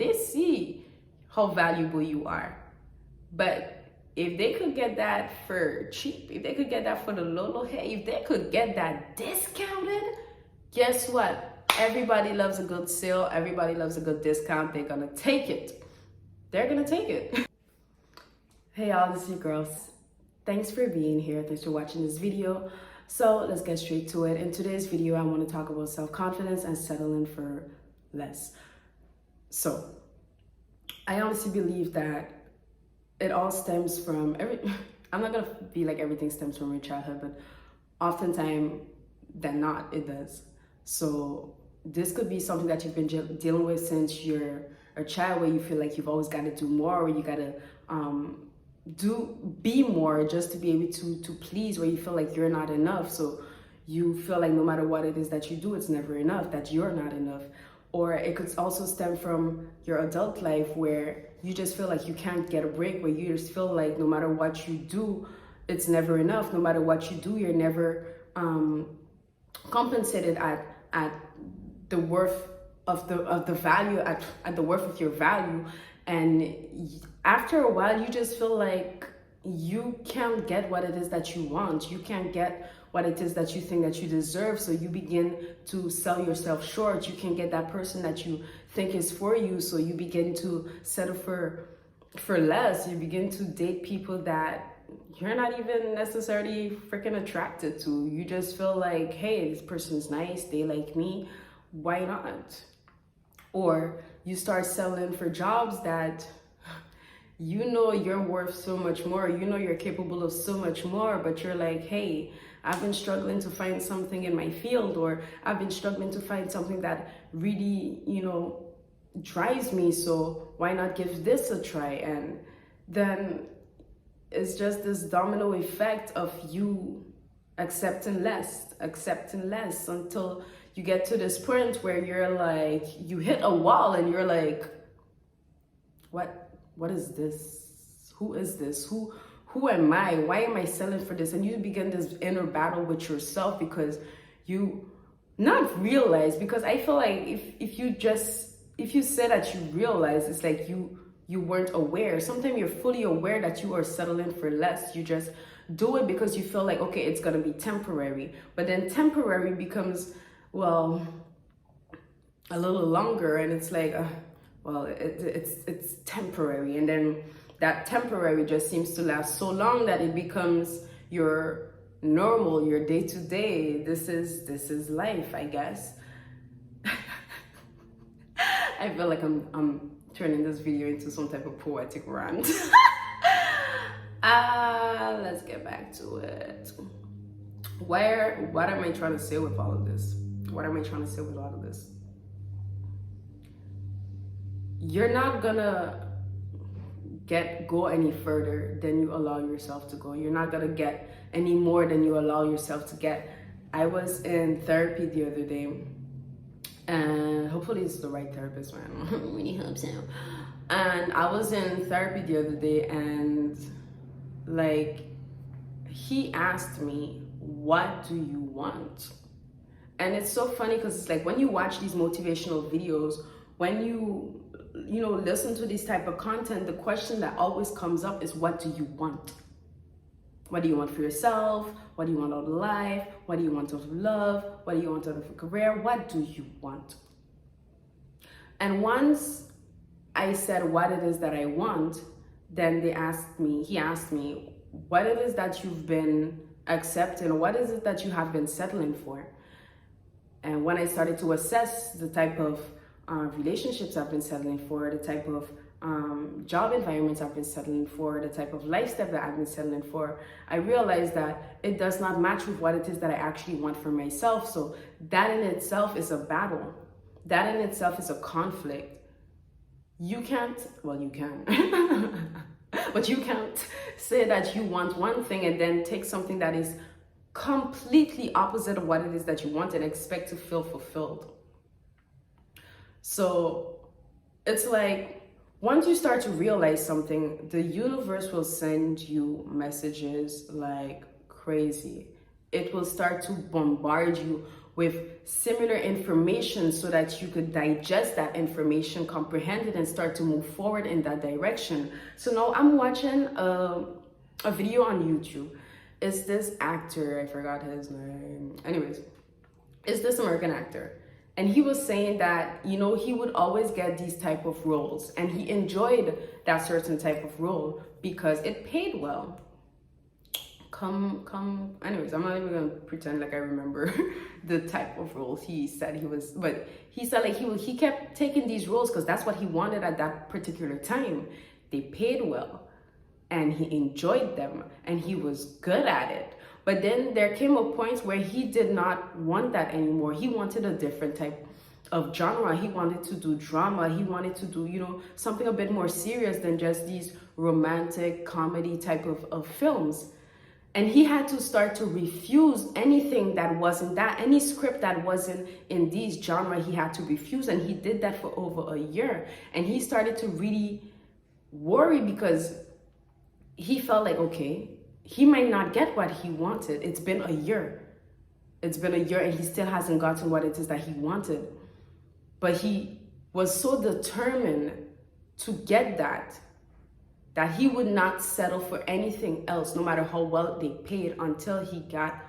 they see how valuable you are. But if they could get that for cheap, if they could get that for the low, hey, if they could get that discounted, guess what? Everybody loves a good sale. Everybody loves a good discount. They're gonna take it. They're gonna take it. Hey y'all, this is your girls. Thanks for being here. Thanks for watching this video. So let's get straight to it. In today's video, I want to talk about self-confidence and settling for less. So I honestly believe that it all stems from I'm not gonna be like everything stems from your childhood, but oftentimes than not, it does. So this could be something that you've been dealing with since you're a child, where you feel like you've always got to do more, or you got to be more just to be able to please, where you feel like you're not enough. So you feel like no matter what it is that you do, it's never enough, that you're not enough. Or it could also stem from your adult life, where you just feel like you can't get a break, where you just feel like no matter what you do, it's never enough. No matter what you do, you're never compensated at the worth of the value, at the worth of your value. And after a while, you just feel like you can't get what it is that you want. You can't get what it is that you think that you deserve. So you begin to sell yourself short. You can't get that person that you think is for you. So you begin to settle for less. You begin to date people that you're not even necessarily freaking attracted to. You just feel like, hey, this person's nice, they like me, why not? Or you start settling for jobs that you know you're worth so much more, you know you're capable of so much more, but you're like, hey, I've been struggling to find something in my field, or I've been struggling to find something that really, drives me, so why not give this a try? And then it's just this domino effect of you accepting less until you get to this point where you're like, you hit a wall and you're like, what is this? Who is this? Who am I? Why am I selling for this? And you begin this inner battle with yourself, because you not realize, because I feel like if you say that you realize, it's like you weren't aware. Sometimes you're fully aware that you are settling for less. You just do it because you feel like, okay, it's gonna be temporary. But then temporary becomes, well, a little longer, and it's like, it's temporary. And then that temporary just seems to last so long that it becomes your normal, your day-to-day. This is life, I guess. I feel like I'm turning this video into some type of poetic rant. Let's get back to it. What am I trying to say with all of this? What am I trying to say with all of this? You're not gonna go any further than you allow yourself to go. You're not gonna get any more than you allow yourself to get. I was in therapy the other day, and hopefully it's the right therapist, man. I really hope so. And I was in therapy the other day, and like, he asked me, what do you want? And it's so funny, because it's like, when you watch these motivational videos, when you listen to this type of content, the question that always comes up is, what do you want? What do you want for yourself? What do you want out of life? What do you want out of love? What do you want out of a career? What do you want? And once I said what it is that I want, then he asked me, what it is that you've been accepting, what is it that you have been settling for? And when I started to assess the type of relationships I've been settling for, the type of job environments I've been settling for, the type of lifestyle that I've been settling for, I realized that it does not match with what it is that I actually want for myself. So that in itself is a battle. That in itself is a conflict. You can't, well, you can, but you can't say that you want one thing and then take something that is completely opposite of what it is that you want and expect to feel fulfilled. So it's like, once you start to realize something, the universe will send you messages like crazy. It will start to bombard you with similar information so that you could digest that information, comprehend it, and start to move forward in that direction. So now I'm watching a video on YouTube. It's this actor, I forgot his name. Anyways, it's this American actor. And he was saying that, you know, he would always get these type of roles. And he enjoyed that certain type of role because it paid well. Anyways, I'm not even gonna pretend like I remember the type of roles he said he was, but he said like he kept taking these roles because that's what he wanted at that particular time. They paid well and he enjoyed them and he was good at it. But then there came a point where he did not want that anymore. He wanted a different type of genre. He wanted to do drama. He wanted to do, you know, something a bit more serious than just these romantic comedy type of films. And he had to start to refuse anything that wasn't that, any script that wasn't in these genre, he had to refuse. And he did that for over a year. And he started to really worry because he felt like, okay, he might not get what he wanted. It's been a year. It's been a year and he still hasn't gotten what it is that he wanted. But he was so determined to get that he would not settle for anything else, no matter how well they paid, until he got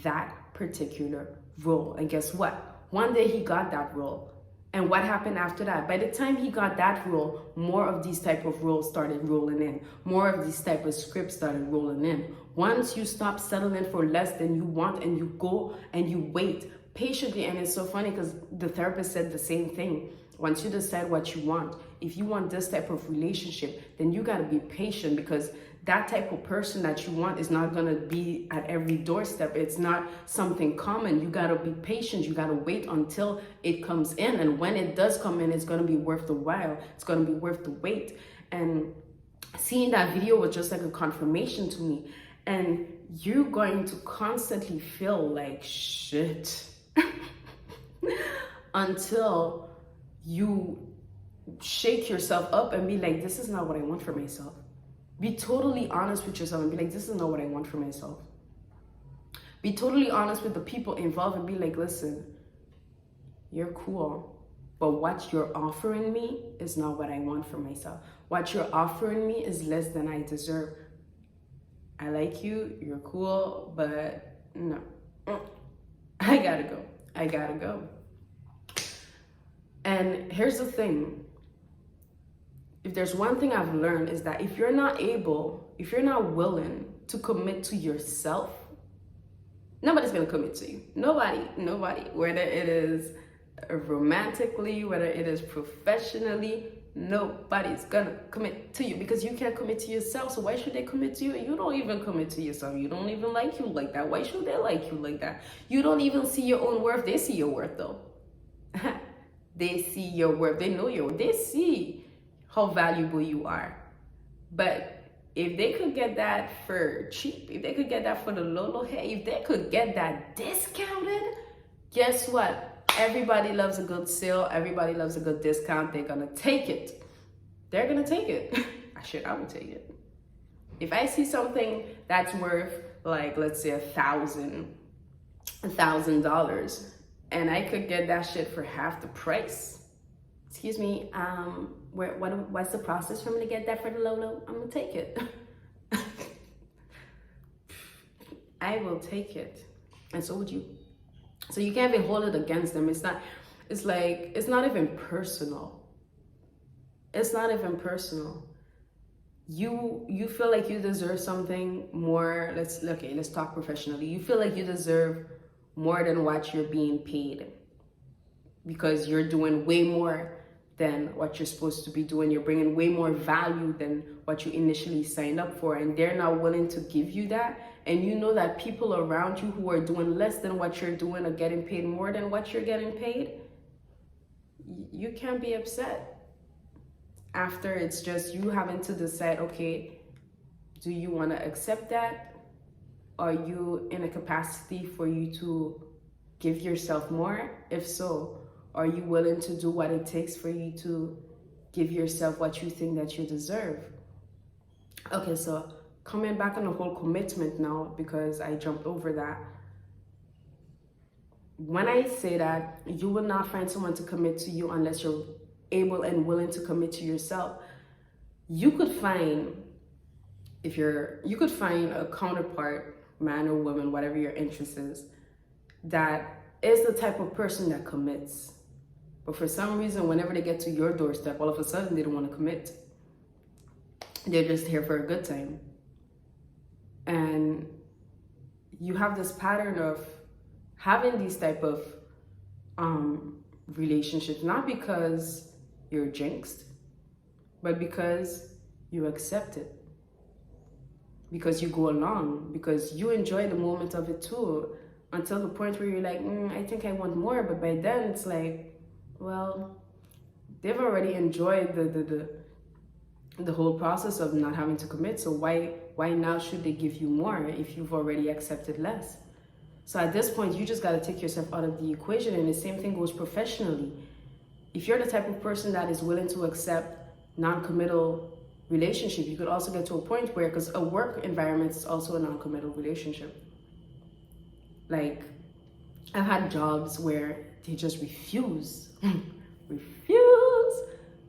that particular role. And guess what? One day he got that role. And what happened after that? By the time he got that role, more of these type of roles started rolling in. More of these type of scripts started rolling in. Once you stop settling for less than you want and you go and you wait patiently, and it's so funny because the therapist said the same thing. Once you decide what you want, if you want this type of relationship, then you got to be patient because that type of person that you want is not going to be at every doorstep. It's not something common. You got to be patient. You got to wait until it comes in. And when it does come in, it's going to be worth the while. It's going to be worth the wait. And seeing that video was just like a confirmation to me. And you're going to constantly feel like shit until you shake yourself up and be like, this is not what I want for myself. Be totally honest with yourself and be like, this is not what I want for myself. Be totally honest with the people involved and be like, listen, you're cool, but what you're offering me is not what I want for myself. What you're offering me is less than I deserve. I like you, you're cool, but no, I gotta go. I gotta go. And here's the thing. If there's one thing I've learned is that if you're not willing to commit to yourself, nobody's gonna commit to you. Nobody, whether it is romantically, whether it is professionally, nobody's gonna commit to you because you can't commit to yourself. So why should they commit to you? You don't even commit to yourself. You don't even like you like that. Why should they like you like that? You don't even see your own worth. They see your worth though. They see your worth. They know your worth. They see how valuable you are. But if they could get that for cheap, if they could get that for the low, hey, if they could get that discounted, guess what? Everybody loves a good sale. Everybody loves a good discount. They're gonna take it. They're gonna take it. Shit, I would take it. If I see something that's worth like, let's say $1,000, and I could get that shit for half the price. Excuse me, what's the process for me to get that for the low? I'm gonna take it. I will take it, and so would you. So you can't even hold it against them. It's not even personal. It's not even personal. You feel like you deserve something more. Let's talk professionally. You feel like you deserve more than what you're being paid because you're doing way more than what you're supposed to be doing. You're bringing way more value than what you initially signed up for, and they're not willing to give you that. And you know that people around you who are doing less than what you're doing are getting paid more than what you're getting paid. You can't be upset. After it's just you having to decide, okay, do you want to accept that? Are you in a capacity for you to give yourself more? If so, are you willing to do what it takes for you to give yourself what you think that you deserve? Okay, so coming back on the whole commitment now, because I jumped over that. when I say that, you will not find someone to commit to you unless you're able and willing to commit to yourself. You could find, you could find a counterpart, man or woman, whatever your interest is, that is the type of person that commits. But for some reason, whenever they get to your doorstep, all of a sudden they don't want to commit. They're just here for a good time. And you have this pattern of having these type of relationships, not because you're jinxed, but because you accept it, because you go along, because you enjoy the moment of it too, until the point where you're like, I think I want more. But by then it's like, well, they've already enjoyed the whole process of not having to commit, so why now should they give you more if you've already accepted less? So at this point, you just got to take yourself out of the equation. And the same thing goes professionally. If you're the type of person that is willing to accept non-committal relationship, you could also get to a point where, because a work environment is also a non-committal relationship. Like, I've had jobs where they just refuse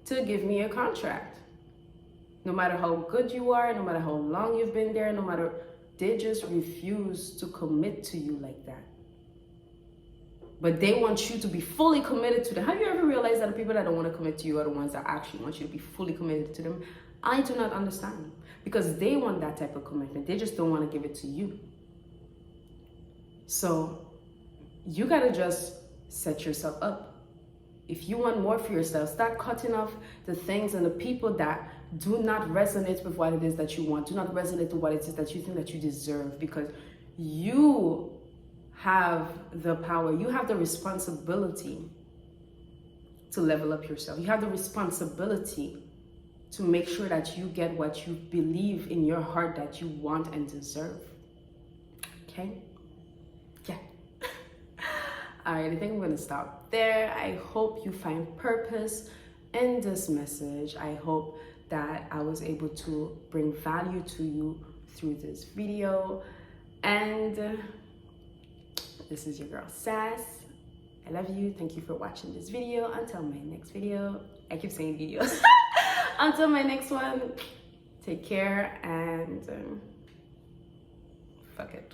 to give me a contract. No matter how good you are, no matter how long you've been there, they just refuse to commit to you like that. But they want you to be fully committed to them. Have you ever realized that the people that don't want to commit to you are the ones that actually want you to be fully committed to them? I do not understand. Because they want that type of commitment. They just don't want to give it to you. So you got to just set yourself up. If you want more for yourself, start cutting off the things and the people that do not resonate with what it is that you want, do not resonate with what it is that you think that you deserve, because you have the power, you have the responsibility to level up yourself. You have the responsibility to make sure that you get what you believe in your heart that you want and deserve. Okay? Yeah. All right, I think I'm gonna stop there. I hope you find purpose in this message. I hope that I was able to bring value to you through this video. And this is your girl Sass. I love you. Thank you for watching this video. Until my next video. I keep saying videos. Until my next one, take care and fuck it.